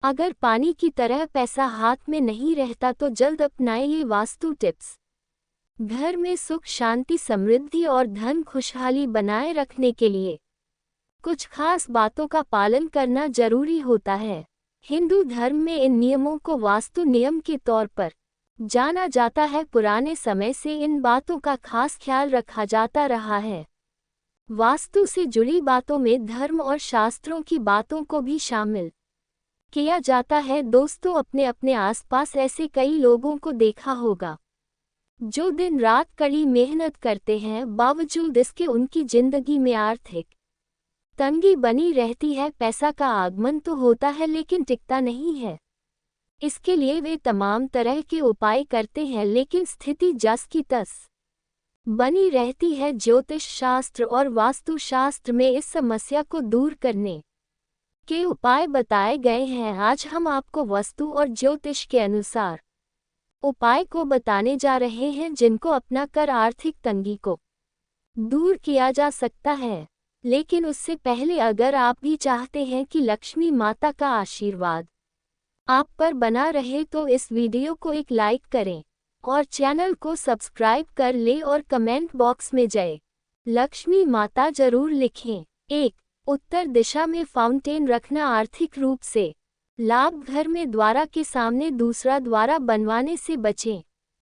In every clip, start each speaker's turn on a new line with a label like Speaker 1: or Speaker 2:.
Speaker 1: अगर पानी की तरह पैसा हाथ में नहीं रहता तो जल्द अपनाएं ये वास्तु टिप्स। घर में सुख शांति समृद्धि और धन खुशहाली बनाए रखने के लिए कुछ खास बातों का पालन करना जरूरी होता है। हिंदू धर्म में इन नियमों को वास्तु नियम के तौर पर जाना जाता है। पुराने समय से इन बातों का खास ख्याल रखा जाता रहा है। वास्तु से जुड़ी बातों में धर्म और शास्त्रों की बातों को भी शामिल किया जाता है। दोस्तों, अपने अपने आसपास ऐसे कई लोगों को देखा होगा जो दिन रात कड़ी मेहनत करते हैं, बावजूद इसके उनकी जिंदगी में आर्थिक तंगी बनी रहती है। पैसा का आगमन तो होता है लेकिन टिकता नहीं है। इसके लिए वे तमाम तरह के उपाय करते हैं लेकिन स्थिति जस की तस बनी रहती है। ज्योतिष शास्त्र और वास्तु शास्त्र में इस समस्या को दूर करने के उपाय बताए गए हैं। आज हम आपको वास्तु और ज्योतिष के अनुसार उपाय को बताने जा रहे हैं जिनको अपनाकर आर्थिक तंगी को दूर किया जा सकता है। लेकिन उससे पहले अगर आप भी चाहते हैं कि लक्ष्मी माता का आशीर्वाद आप पर बना रहे तो इस वीडियो को एक लाइक करें और चैनल को सब्सक्राइब कर लें और कमेंट बॉक्स में जय लक्ष्मी माता जरूर लिखें। 1. उत्तर दिशा में फाउंटेन रखना आर्थिक रूप से लाभ। घर में द्वारा के सामने दूसरा द्वारा बनवाने से बचें,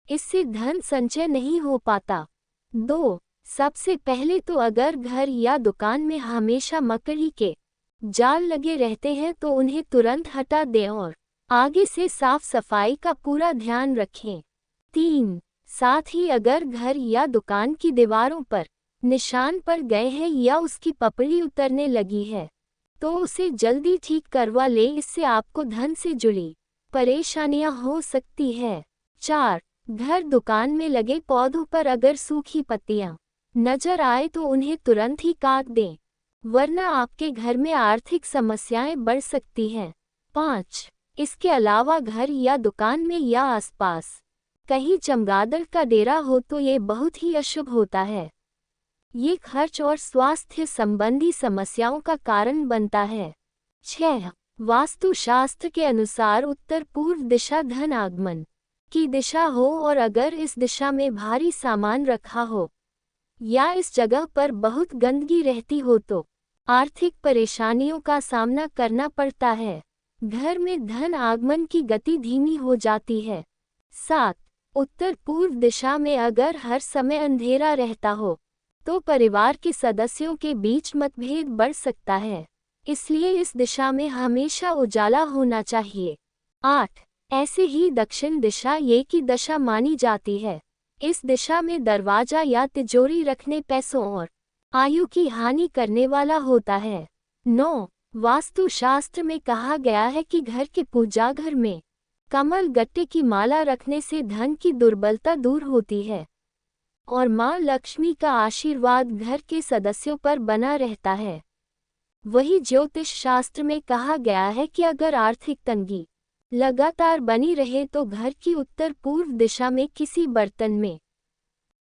Speaker 1: इससे धन संचय नहीं हो पाता। 2. सबसे पहले तो अगर घर या दुकान में हमेशा मकड़ी के जाल लगे रहते हैं तो उन्हें तुरंत हटा दें और आगे से साफ सफाई का पूरा ध्यान रखें। 3. साथ ही अगर घर या दुकान की दीवारों पर निशान पड़ गए हैं या उसकी पपड़ी उतरने लगी है तो उसे जल्दी ठीक करवा ले, इससे आपको धन से जुड़ी परेशानियां हो सकती है। 4. घर दुकान में लगे पौधों पर अगर सूखी पत्तियां नजर आए तो उन्हें तुरंत ही काट दें, वरना आपके घर में आर्थिक समस्याएं बढ़ सकती हैं। 5. इसके अलावा घर या दुकान में या आसपास कहीं चमगादड़ का डेरा हो तो ये बहुत ही अशुभ होता है। ये खर्च और स्वास्थ्य संबंधी समस्याओं का कारण बनता है। 6. वास्तु शास्त्र के अनुसार उत्तर पूर्व दिशा धन आगमन की दिशा हो और अगर इस दिशा में भारी सामान रखा हो या इस जगह पर बहुत गंदगी रहती हो तो आर्थिक परेशानियों का सामना करना पड़ता है। घर में धन आगमन की गति धीमी हो जाती है। 7. उत्तर पूर्व दिशा में अगर हर समय अंधेरा रहता हो तो परिवार के सदस्यों के बीच मतभेद बढ़ सकता है, इसलिए इस दिशा में हमेशा उजाला होना चाहिए। 8. ऐसे ही दक्षिण दिशा ये की दशा मानी जाती है। इस दिशा में दरवाजा या तिजोरी रखने पैसों और आयु की हानि करने वाला होता है। 9. वास्तु शास्त्र में कहा गया है कि घर के पूजा घर में कमल गट्टे की माला रखने से धन की दुर्बलता दूर होती है और मां लक्ष्मी का आशीर्वाद घर के सदस्यों पर बना रहता है। वही ज्योतिष शास्त्र में कहा गया है कि अगर आर्थिक तंगी लगातार बनी रहे तो घर की उत्तर पूर्व दिशा में किसी बर्तन में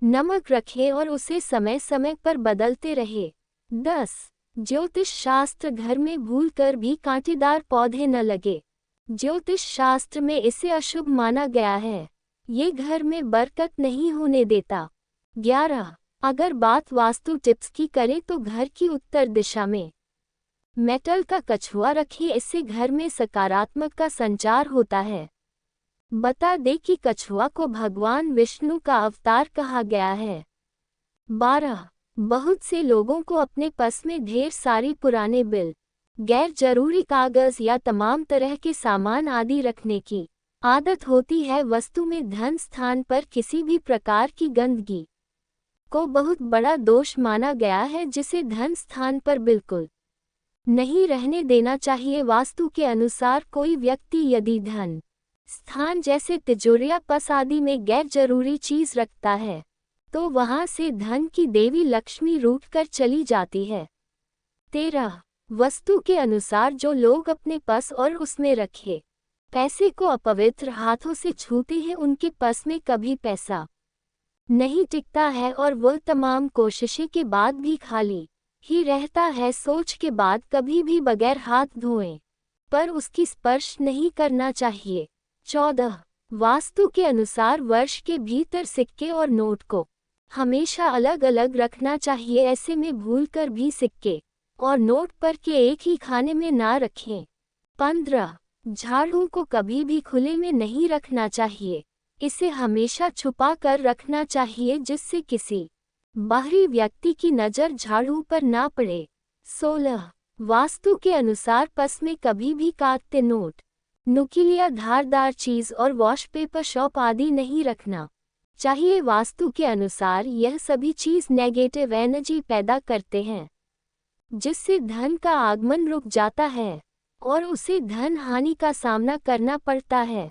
Speaker 1: नमक रखें और उसे समय समय पर बदलते रहे। 10. ज्योतिष शास्त्र घर में भूलकर भी कांटेदार पौधे न लगे। ज्योतिष शास्त्र में इसे अशुभ माना गया है, ये घर में बरकत नहीं होने देता। 11. अगर बात वास्तु टिप्स की करें तो घर की उत्तर दिशा में मेटल का कछुआ रखिए, इससे घर में सकारात्मक का संचार होता है। बता दें कि कछुआ को भगवान विष्णु का अवतार कहा गया है। 12. बहुत से लोगों को अपने पर्स में ढेर सारी पुराने बिल, गैर जरूरी कागज या तमाम तरह के सामान आदि रखने की आदत होती है। वस्तु में धन स्थान पर किसी भी प्रकार की गंदगी को बहुत बड़ा दोष माना गया है, जिसे धन स्थान पर बिल्कुल नहीं रहने देना चाहिए। वास्तु के अनुसार कोई व्यक्ति यदि धन स्थान जैसे तिजोरिया पर्स आदि में गैर जरूरी चीज रखता है तो वहां से धन की देवी लक्ष्मी रूठकर चली जाती है। 13. वस्तु के अनुसार जो लोग अपने पर्स और उसमें रखे पैसे को अपवित्र हाथों से छूते हैं उनके पर्स में कभी पैसा नहीं टिकता है और वह तमाम कोशिशें के बाद भी खाली ही रहता है। सोच के बाद कभी भी बगैर हाथ धोए पर उसकी स्पर्श नहीं करना चाहिए। 14. वास्तु के अनुसार वर्ष के भीतर सिक्के और नोट को हमेशा अलग अलग रखना चाहिए। ऐसे में भूलकर भी सिक्के और नोट पर के एक ही खाने में ना रखें। 15. झाड़ू को कभी भी खुले में नहीं रखना चाहिए। इसे हमेशा छुपा कर रखना चाहिए जिससे किसी बाहरी व्यक्ति की नज़र झाड़ू पर ना पड़े। 16. वास्तु के अनुसार पर्स में कभी भी काटते नोट, नुकीली या धारदार चीज और वॉशपेपर शॉप आदि नहीं रखना चाहिए। वास्तु के अनुसार यह सभी चीज नेगेटिव एनर्जी पैदा करते हैं, जिससे धन का आगमन रुक जाता है और उसे धन हानि का सामना करना पड़ता है।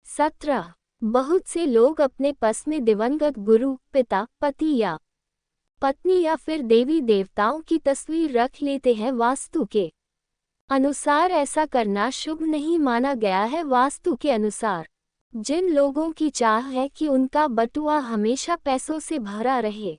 Speaker 1: 17. बहुत से लोग अपने पर्स में दिवंगत गुरु, पिता, पति या पत्नी या फिर देवी देवताओं की तस्वीर रख लेते हैं। वास्तु के अनुसार ऐसा करना शुभ नहीं माना गया है। वास्तु के अनुसार जिन लोगों की चाह है कि उनका बटुआ हमेशा पैसों से भरा रहे,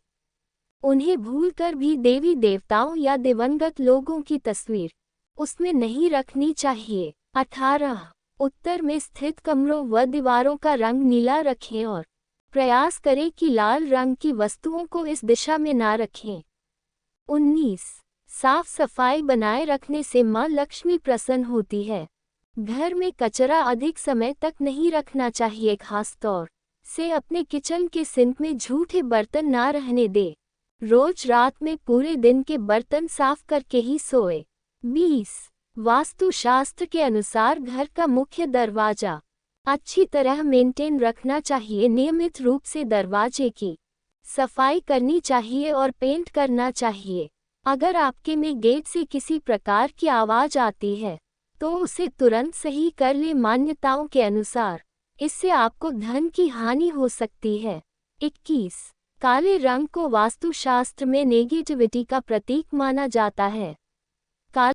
Speaker 1: उन्हें भूलकर भी देवी देवताओं या दिवंगत लोगों की तस्वीर उसमें नहीं रखनी चाहिए। 18. उत्तर में स्थित कमरों व दीवारों का रंग नीला रखें और प्रयास करें कि लाल रंग की वस्तुओं को इस दिशा में ना रखें। 19. साफ सफाई बनाए रखने से मां लक्ष्मी प्रसन्न होती है। घर में कचरा अधिक समय तक नहीं रखना चाहिए। खास तौर से अपने किचन के सिंक में झूठे बर्तन ना रहने दे। रोज रात में पूरे दिन के बर्तन साफ करके ही सोए। 20. वास्तु शास्त्र के अनुसार घर का मुख्य दरवाजा अच्छी तरह मेंटेन रखना चाहिए। नियमित रूप से दरवाजे की सफाई करनी चाहिए और पेंट करना चाहिए। अगर आपके में गेट से किसी प्रकार की आवाज आती है तो उसे तुरंत सही कर ले। मान्यताओं के अनुसार इससे आपको धन की हानि हो सकती है। 21. काले रंग को वास्तुशास्त्र में नेगेटिविटी का प्रतीक माना जाता है।